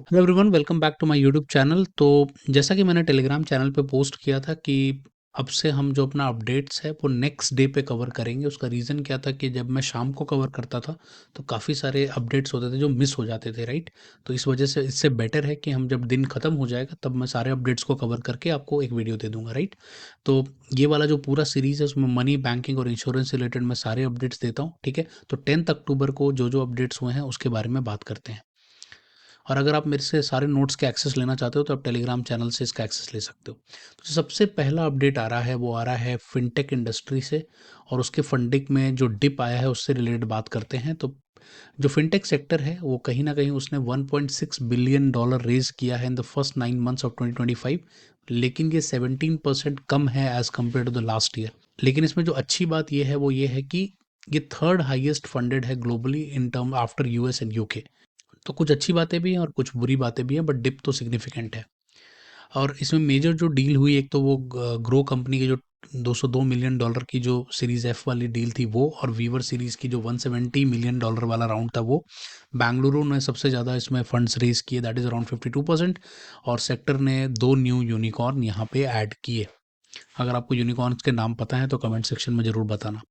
Hello everyone, welcome back to my YouTube channel. तो जैसा कि मैंने टेलीग्राम चैनल पे पोस्ट किया था कि अब से हम जो अपना अपडेट्स है वो नेक्स्ट डे पे कवर करेंगे। उसका रीज़न क्या था कि जब मैं शाम को कवर करता था तो काफ़ी सारे अपडेट्स होते थे जो मिस हो जाते थे, राइट। तो इस वजह से इससे बेटर है कि हम जब दिन ख़त्म हो जाएगा तब मैं सारे अपडेट्स को कवर करके आपको एक वीडियो दे दूंगा, राइट। तो ये वाला जो पूरा सीरीज़ है उसमें मनी, बैंकिंग और इंश्योरेंस से रिलेटेड मैं सारे अपडेट्स देता हूँ, ठीक है। तो 10 अक्टूबर को जो जो अपडेट्स हुए हैं उसके बारे में बात करते हैं। और अगर आप मेरे से सारे नोट्स के एक्सेस लेना चाहते हो तो आप टेलीग्राम चैनल से इसका एक्सेस ले सकते हो। तो जो सबसे पहला अपडेट आ रहा है वो आ रहा है फिनटेक इंडस्ट्री से, और उसके फंडिंग में जो डिप आया है उससे रिलेटेड बात करते हैं। तो जो फिनटेक सेक्टर है वो कहीं ना कहीं उसने 1.6 बिलियन डॉलर रेज किया है in the first 9 months of 2025, लेकिन ये 17% कम है as compare to the last year. लेकिन इसमें जो अच्छी बात ये है वो ये है कि ये थर्ड हाईएस्ट फंडेड है globally in term after US and UK. तो कुछ अच्छी बातें भी हैं और कुछ बुरी बातें भी हैं, बट डिप तो सिग्निफिकेंट है। और इसमें मेजर जो डील हुई, एक तो वो ग्रो कंपनी के जो 202 मिलियन डॉलर की जो सीरीज एफ वाली डील थी वो, और वीवर सीरीज की जो 170 मिलियन डॉलर वाला राउंड था वो। बेंगलुरु ने सबसे ज़्यादा इसमें फंड्स रेज किए, दैट इज़ अराउंड 52%। और सेक्टर ने 2 न्यू यूनिकॉर्न यहाँ पे ऐड किए। अगर आपको यूनिकॉर्न्स के नाम पता है तो कमेंट सेक्शन में ज़रूर बताना।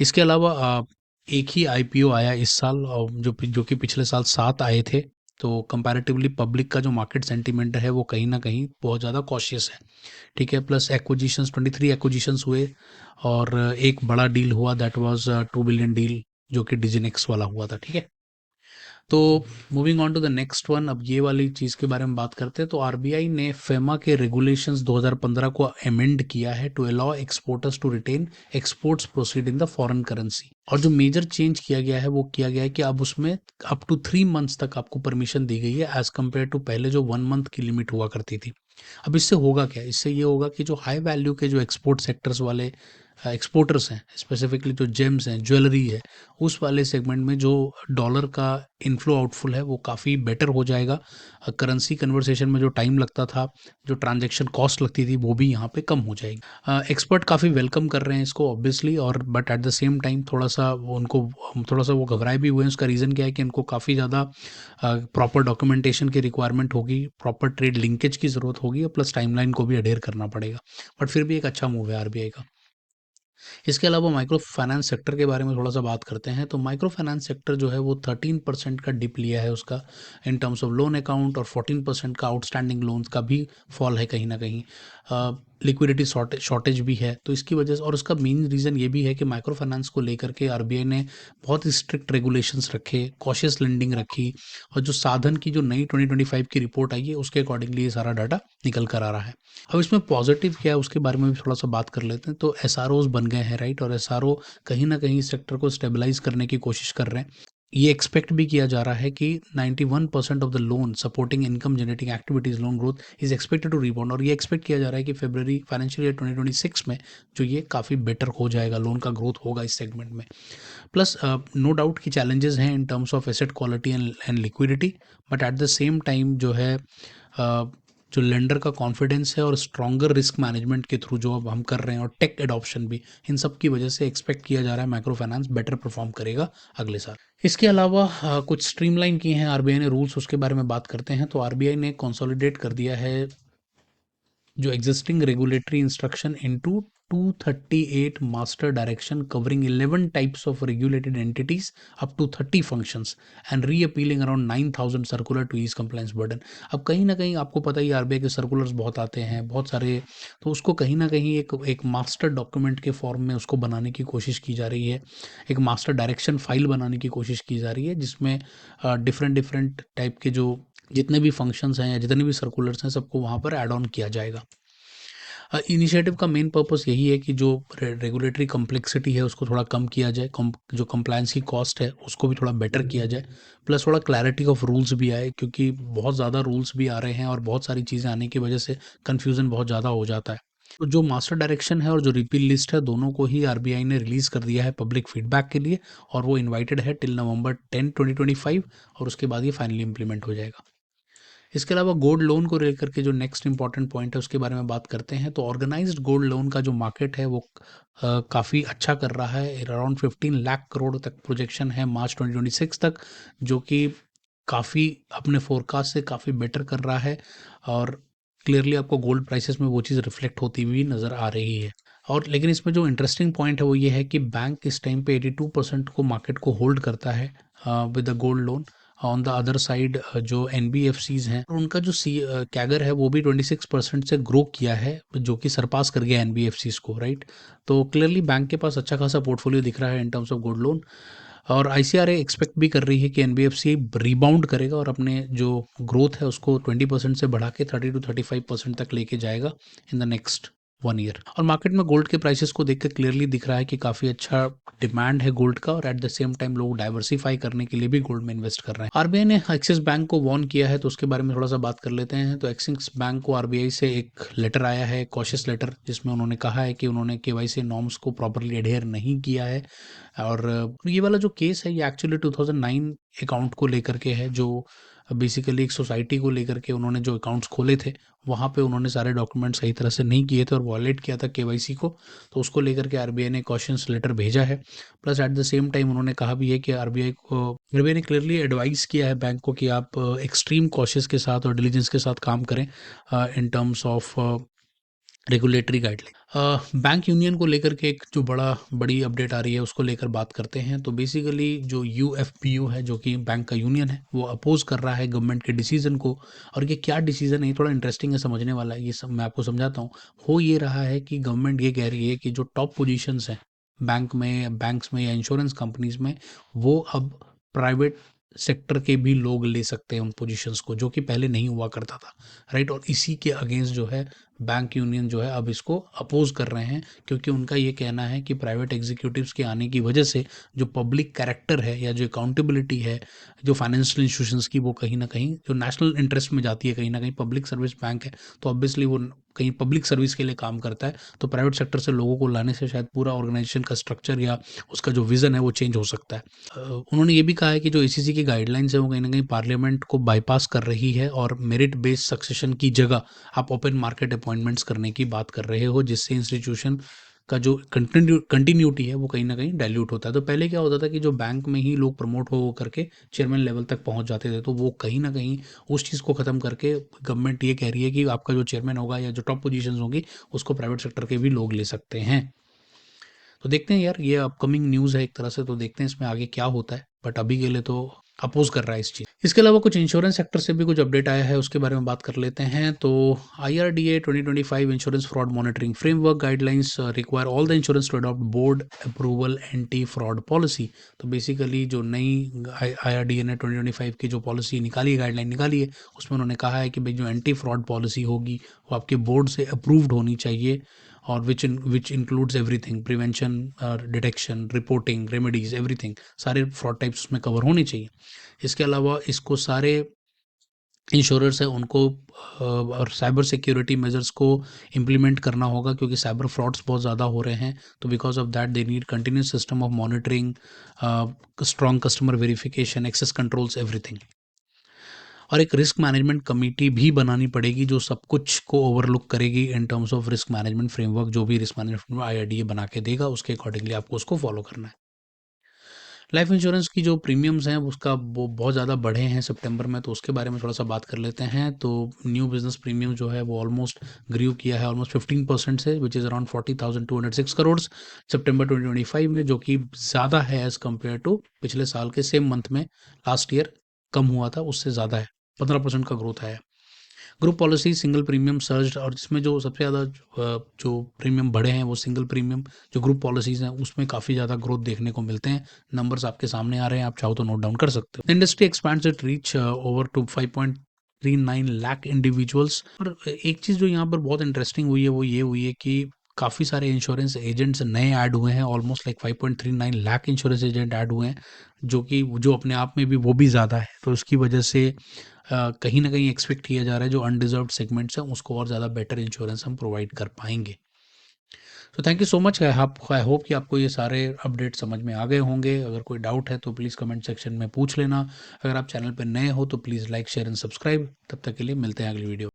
इसके अलावा एक ही आईपीओ आया इस साल, जो कि पिछले साल 7 आए थे। तो कंपैरेटिवली पब्लिक का जो मार्केट सेंटीमेंट है वो कहीं न कहीं बहुत ज़्यादा कॉशियस है, ठीक है। प्लस एक्विजिशंस 23 एक्विजिशंस हुए, और एक बड़ा डील हुआ, दैट वाज़ 2 बिलियन डील, जो कि डिजिनेक्स वाला हुआ था, ठीक है। तो moving on to the next one, अब ये वाली चीज़ के बारे में बात करते हैं। तो आरबीआई ने फेमा के रेगुलेशंस 2015 को अमेंड किया है to allow exporters to retain exports proceed in the foreign currency. और जो मेजर चेंज किया गया है वो किया गया है कि अब उसमें अप टू 3 मंथ्स तक आपको परमिशन दी गई है, एज कम्पेयर टू पहले जो 1 मंथ की लिमिट हुआ करती थी। अब इससे होगा क्या, इससे ये होगा कि जो हाई वैल्यू के जो एक्सपोर्ट सेक्टर्स वाले एक्सपोर्टर्स हैं, स्पेसिफिकली जो जेम्स हैं, ज्वेलरी है, उस वाले सेगमेंट में जो डॉलर का इनफ्लो आउटफ्लो है वो काफ़ी बेटर हो जाएगा। करेंसी कन्वर्सेशन में जो टाइम लगता था, जो ट्रांजैक्शन कॉस्ट लगती थी, वो भी यहाँ पे कम हो जाएगी। एक्सपर्ट काफ़ी वेलकम कर रहे हैं इसको ऑब्वियसली, और but at the same time थोड़ा सा वो घबराए भी हुए हैं। उसका रीज़न क्या है कि इनको काफ़ी ज़्यादा प्रॉपर डॉक्यूमेंटेशन की रिक्वायरमेंट होगी, प्रॉपर ट्रेड लिंकेज की ज़रूरत होगी, और प्लस टाइमलाइन को भी अडेयर करना पड़ेगा। बट फिर भी एक अच्छा मूव है आरबीआई का। इसके अलावा माइक्रो फाइनेंस सेक्टर के बारे में थोड़ा सा बात करते हैं। तो माइक्रो फाइनेंस सेक्टर जो है वो 13% का डिप लिया है उसका, in terms of loan account, और 14% का आउटस्टैंडिंग लोन्स का भी फॉल है कहीं ना कहीं। लिक्विडिटी शॉर्टेज भी है, तो इसकी वजह से, और उसका मेन रीज़न ये भी है कि माइक्रो फाइनेंस को लेकर के आरबीआई ने बहुत स्ट्रिक्ट रेगुलेशंस रखे, कॉशियस लेंडिंग रखी। और जो साधन की जो नई 2025 की रिपोर्ट आई है उसके अकॉर्डिंगली ये सारा डाटा निकल कर आ रहा है। अब इसमें पॉजिटिव क्या है उसके बारे में भी थोड़ा सा बात कर लेते हैं। तो एसआरओज बन गए हैं, राइट, और एसआरओ कहीं ना कहीं सेक्टर को स्टेबलाइज करने की कोशिश कर रहे हैं। ये एक्सपेक्ट भी किया जा रहा है कि 91% of the loan supporting income generating activities loan growth is expected to rebound. और ये एक्सपेक्ट किया जा रहा है कि फरवरी फाइनेंशियल ईयर 2026 में जो ये काफ़ी बेटर हो जाएगा, लोन का ग्रोथ होगा इस सेगमेंट में। प्लस नो डाउट कि चैलेंजेस हैं in terms of asset quality and liquidity, but at the same time जो है जो लेंडर का कॉन्फिडेंस है और स्ट्रॉन्गर रिस्क मैनेजमेंट के थ्रू जो अब हम कर रहे हैं, और टेक एडॉप्शन भी, इन सब की वजह से एक्सपेक्ट किया जा रहा है माइक्रो फाइनेंस बेटर परफॉर्म करेगा अगले साल। इसके अलावा कुछ स्ट्रीमलाइन किए हैं आरबीआई ने रूल्स, उसके बारे में बात करते हैं। तो आरबीआई ने कंसोलिडेट कर दिया है जो existing regulatory instruction into 238 master direction covering 11 types of regulated entities up to 30 functions and reappealing around 9,000 circular to ease compliance burden. अब कहीं ना कहीं आपको पता ही आरबीआई के सर्कुलर्स बहुत आते हैं, बहुत सारे। तो उसको कहीं ना कहीं एक मास्टर डॉक्यूमेंट के फॉर्म में उसको बनाने की कोशिश की जा रही है, एक मास्टर डायरेक्शन फाइल बनाने की कोशिश की जा रही है, जिसमें डिफरेंट डिफरेंट टाइप के जो जितने भी फंक्शंस हैं या जितने भी सर्कुलर्स हैं सबको वहाँ पर ऐड ऑन किया जाएगा। इनिशिएटिव का मेन पर्पस यही है कि जो रेगुलेटरी कॉम्प्लेक्सिटी है उसको थोड़ा कम किया जाए, जो कंप्लायंस की कॉस्ट है उसको भी थोड़ा बेटर किया जाए, प्लस थोड़ा क्लैरिटी ऑफ रूल्स भी आए, क्योंकि बहुत ज़्यादा रूल्स भी आ रहे हैं और बहुत सारी चीज़ें आने की वजह से कन्फ्यूज़न बहुत ज़्यादा हो जाता है। तो जो मास्टर डायरेक्शन है और जो रिपील लिस्ट है दोनों को ही आरबीआई ने रिलीज़ कर दिया है पब्लिक फीडबैक के लिए, और वो इनवाइटेड है टिल November 10 2025, और उसके बाद ये फाइनली इंप्लीमेंट हो जाएगा। इसके अलावा गोल्ड लोन को लेकर के जो नेक्स्ट इंपॉर्टेंट पॉइंट है उसके बारे में बात करते हैं। तो ऑर्गेनाइज्ड गोल्ड लोन का जो मार्केट है वो काफ़ी अच्छा कर रहा है, अराउंड 15 लाख करोड़ तक प्रोजेक्शन है मार्च 2026 तक, जो कि काफ़ी अपने फोरकास्ट से काफ़ी बेटर कर रहा है और क्लियरली आपको गोल्ड प्राइसेस में वो चीज़ रिफ्लेक्ट होती हुई नज़र आ रही है। और लेकिन इसमें जो इंटरेस्टिंग पॉइंट है वो ये है कि बैंक इस टाइम पे 82% को मार्केट को होल्ड करता है with a gold loan. On the other side जो एनबीएफसीज हैं उनका जो कैगर है वो भी 26% से ग्रो किया है, जो कि सरपास कर गया एनबीएफसीज को, राइट। तो क्लियरली बैंक के पास अच्छा खासा पोर्टफोलियो दिख रहा है in terms of gold loan. और आईसीआरए एक्सपेक्ट भी कर रही है कि एनबीएफसी रिबाउंड करेगा और अपने जो ग्रोथ है उसको 20% से बढ़ा के 30 to 35% तक लेके जाएगा इन द नेक्स्ट 1 ईयर। और मार्केट में गोल्ड के प्राइसेस को देख के क्लियरली दिख रहा है कि काफ़ी अच्छा डिमांड है गोल्ड का, और एट द सेम टाइम लोग डाइवर्सिफाई करने के लिए भी गोल्ड में इन्वेस्ट कर रहे हैं। आरबीआई ने एक्सिस बैंक को वार्न किया है, तो उसके बारे में थोड़ा सा बात कर लेते हैं। तो एक्सिस बैंक को आरबीआई से एक लेटर आया है, कॉशियस लेटर, जिसमें उन्होंने कहा है कि उन्होंने केवाईसी नॉर्म्स को प्रॉपरली एडेयर नहीं किया है। और ये वाला जो केस है ये एक्चुअली 2009 अकाउंट को लेकर के है, जो बेसिकली एक सोसाइटी को लेकर के उन्होंने जो अकाउंट्स खोले थे वहाँ पे उन्होंने सारे डॉक्यूमेंट सही तरह से नहीं किए थे और वॉयलेट किया था केवाईसी को। तो उसको लेकर के आरबीआई ने कॉशंस लेटर भेजा है। Plus at the same time उन्होंने कहा भी है कि आरबीआई ने क्लियरली एडवाइस किया है बैंक को कि आप एक्सट्रीम कॉशियस के साथ और डिलीजेंस के साथ काम करें in terms of regulatory guideline. Bank union को लेकर के एक जो बड़ी अपडेट आ रही है उसको लेकर बात करते हैं। तो बेसिकली जो यूएफपीयू है, जो कि बैंक का यूनियन है, वो अपोज कर रहा है गवर्नमेंट के डिसीजन को। और ये क्या डिसीजन है, ये थोड़ा इंटरेस्टिंग है, समझने वाला है, ये सब मैं आपको समझाता हूँ। हो ये रहा है कि गवर्नमेंट ये कह रही है कि जो टॉप पोजीशंस हैं बैंक्स में या इंश्योरेंस कंपनीज में, वो अब प्राइवेट सेक्टर के भी लोग ले सकते हैं उन पोजीशंस को, जो कि पहले नहीं हुआ करता था, राइट। और इसी के अगेंस्ट जो है बैंक यूनियन जो है अब इसको अपोज कर रहे हैं, क्योंकि उनका ये कहना है कि प्राइवेट एग्जीक्यूटिव्स के आने की वजह से जो पब्लिक कैरेक्टर है या जो अकाउंटेबिलिटी है जो फाइनेंशियल इंस्टीट्यूशंस की, वो कहीं ना कहीं जो नेशनल इंटरेस्ट में जाती है, कहीं ना कहीं पब्लिक सर्विस बैंक है तो ऑब्वियसली वो कहीं पब्लिक सर्विस के लिए काम करता है। तो प्राइवेट सेक्टर से लोगों को लाने से शायद पूरा ऑर्गेनाइजेशन का स्ट्रक्चर या उसका जो विजन है वो चेंज हो सकता है। उन्होंने ये भी कहा है कि जो एसीसी की गाइडलाइंस है वो कहीं ना कहीं पार्लियामेंट को बाईपास कर रही है और मेरिट बेस्ड सक्सेशन की जगह आप ओपन मार्केट अपॉइंटमेंट्स करने की बात कर रहे हो, जिससे इंस्टीट्यूशन का जो कंटिन्यूटी है वो कहीं ना कहीं डाइल्यूट होता है। तो पहले क्या होता था कि जो बैंक में ही लोग प्रमोट हो करके चेयरमैन लेवल तक पहुंच जाते थे, तो वो कहीं ना कहीं उस चीज़ को ख़त्म करके गवर्नमेंट ये कह रही है कि आपका जो चेयरमैन होगा या जो टॉप पोजीशंस होंगी उसको प्राइवेट सेक्टर के भी लोग ले सकते हैं। तो देखते हैं यार, ये अपकमिंग न्यूज़ है एक तरह से, तो देखते हैं इसमें आगे क्या होता है, बट अभी के लिए तो अपोज कर रहा है इस चीज़। इसके अलावा कुछ इंश्योरेंस सेक्टर से भी कुछ अपडेट आया है, उसके बारे में बात कर लेते हैं। तो IRDA 2025 insurance fraud monitoring framework guidelines require all the insurance to adopt board approval anti fraud policy. तो बेसिकली जो नई आईआरडीए ने 2025 की जो पॉलिसी निकाली है, गाइडलाइन निकाली है, उसमें उन्होंने कहा है कि भाई जो एंटी फ्रॉड पॉलिसी होगी वो आपके बोर्ड से अप्रूव्ड होनी चाहिए, और which includes everything, prevention, detection, reporting, remedies, everything, सारे फ्रॉड टाइप्स उसमें कवर होने चाहिए। इसके अलावा इसको सारे इंश्योरर्स हैं उनको और साइबर सिक्योरिटी मेजर्स को इम्प्लीमेंट करना होगा, क्योंकि साइबर फ्रॉड्स बहुत ज़्यादा हो रहे हैं। तो because of that they need continuous system of monitoring, strong customer verification, access controls, everything. और एक रिस्क मैनेजमेंट कमेटी भी बनानी पड़ेगी जो सब कुछ को ओवरलुक करेगी in terms of risk management framework. जो भी रिस्क मैनेजमेंट आईआरडीए बना के देगा उसके अकॉर्डिंगली आपको उसको फॉलो करना है। लाइफ इंश्योरेंस की जो प्रीमियम्स हैं उसका वो बहुत ज़्यादा बढ़े हैं सितंबर में, तो उसके बारे में थोड़ा सा बात कर लेते हैं। तो न्यू बिजनेस प्रीमियम जो है वो ऑलमोस्ट ग्रीव किया है ऑलमोस्ट 15% से, विच इज़ अराउंड 40,206 करोड़ सितंबर 2025 में, जो कि ज़्यादा है एज़ कम्पेयर टू पिछले साल के सेम मंथ में। लास्ट ईयर कम हुआ था, उससे ज़्यादा है, 15% का ग्रोथ आया है। Group policy single premium surge, और जिसमें जो सबसे ज़्यादा जो प्रीमियम बढ़े हैं वो सिंगल प्रीमियम जो ग्रुप पॉलिसीज़ हैं उसमें काफ़ी ज़्यादा ग्रोथ देखने को मिलते हैं। नंबर्स आपके सामने आ रहे हैं, आप चाहो तो नोट डाउन कर सकते हो। Industry expands it reach over to 5.39 lakh individuals. और एक चीज़ जो यहाँ पर बहुत इंटरेस्टिंग हुई है वो ये हुई है कि काफ़ी सारे इंश्योरेंस एजेंट्स नए ऐड हुए हैं, almost like 5.39 lakh insurance agent add हुए हैं, जो अपने आप में भी वो भी ज़्यादा है। तो उसकी वजह से कहीं ना कहीं एक्सपेक्ट किया जा रहा है जो अनडिजर्व्ड सेगमेंट्स हैं उसको और ज़्यादा बेटर इंश्योरेंस हम प्रोवाइड कर पाएंगे। तो thank you so much. I hope कि आपको ये सारे अपडेट समझ में आ गए होंगे। अगर कोई डाउट है तो प्लीज़ कमेंट सेक्शन में पूछ लेना। अगर आप चैनल पर नए हो तो please like, share and subscribe. तब तक के लिए मिलते हैं अगली वीडियो।